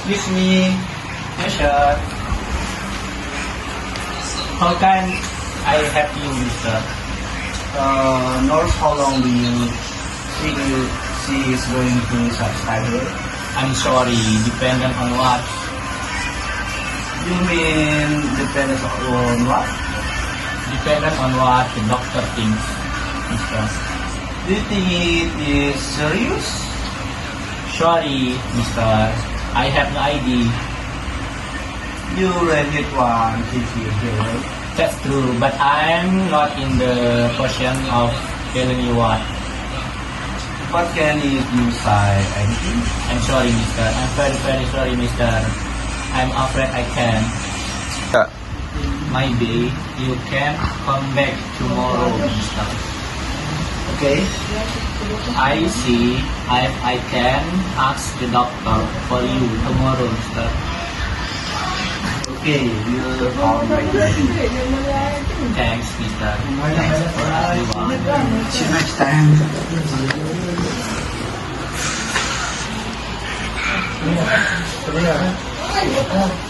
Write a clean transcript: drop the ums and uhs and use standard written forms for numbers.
Excuse me, Mister. How can I help you, mister? Nurse, how long do you think she is going to subscribe here? I'm sorry, dependent on what? You mean depends on what? Dependent on what the doctor thinks, mister. Do you think it is serious? Sorry, mister. I have no idea. You already hit one here, right? That's true, but I'm not in the position of telling you what. What can you do, say anything? I'm sorry, mister. I'm very, very sorry, mister. I'm afraid I can't. Maybe you can come back tomorrow, mister. Okay. I see if I can ask the doctor for you tomorrow, mister. Okay, we'll call back later. Thanks, mister. Thanks for everyone. See you next time. Dạ.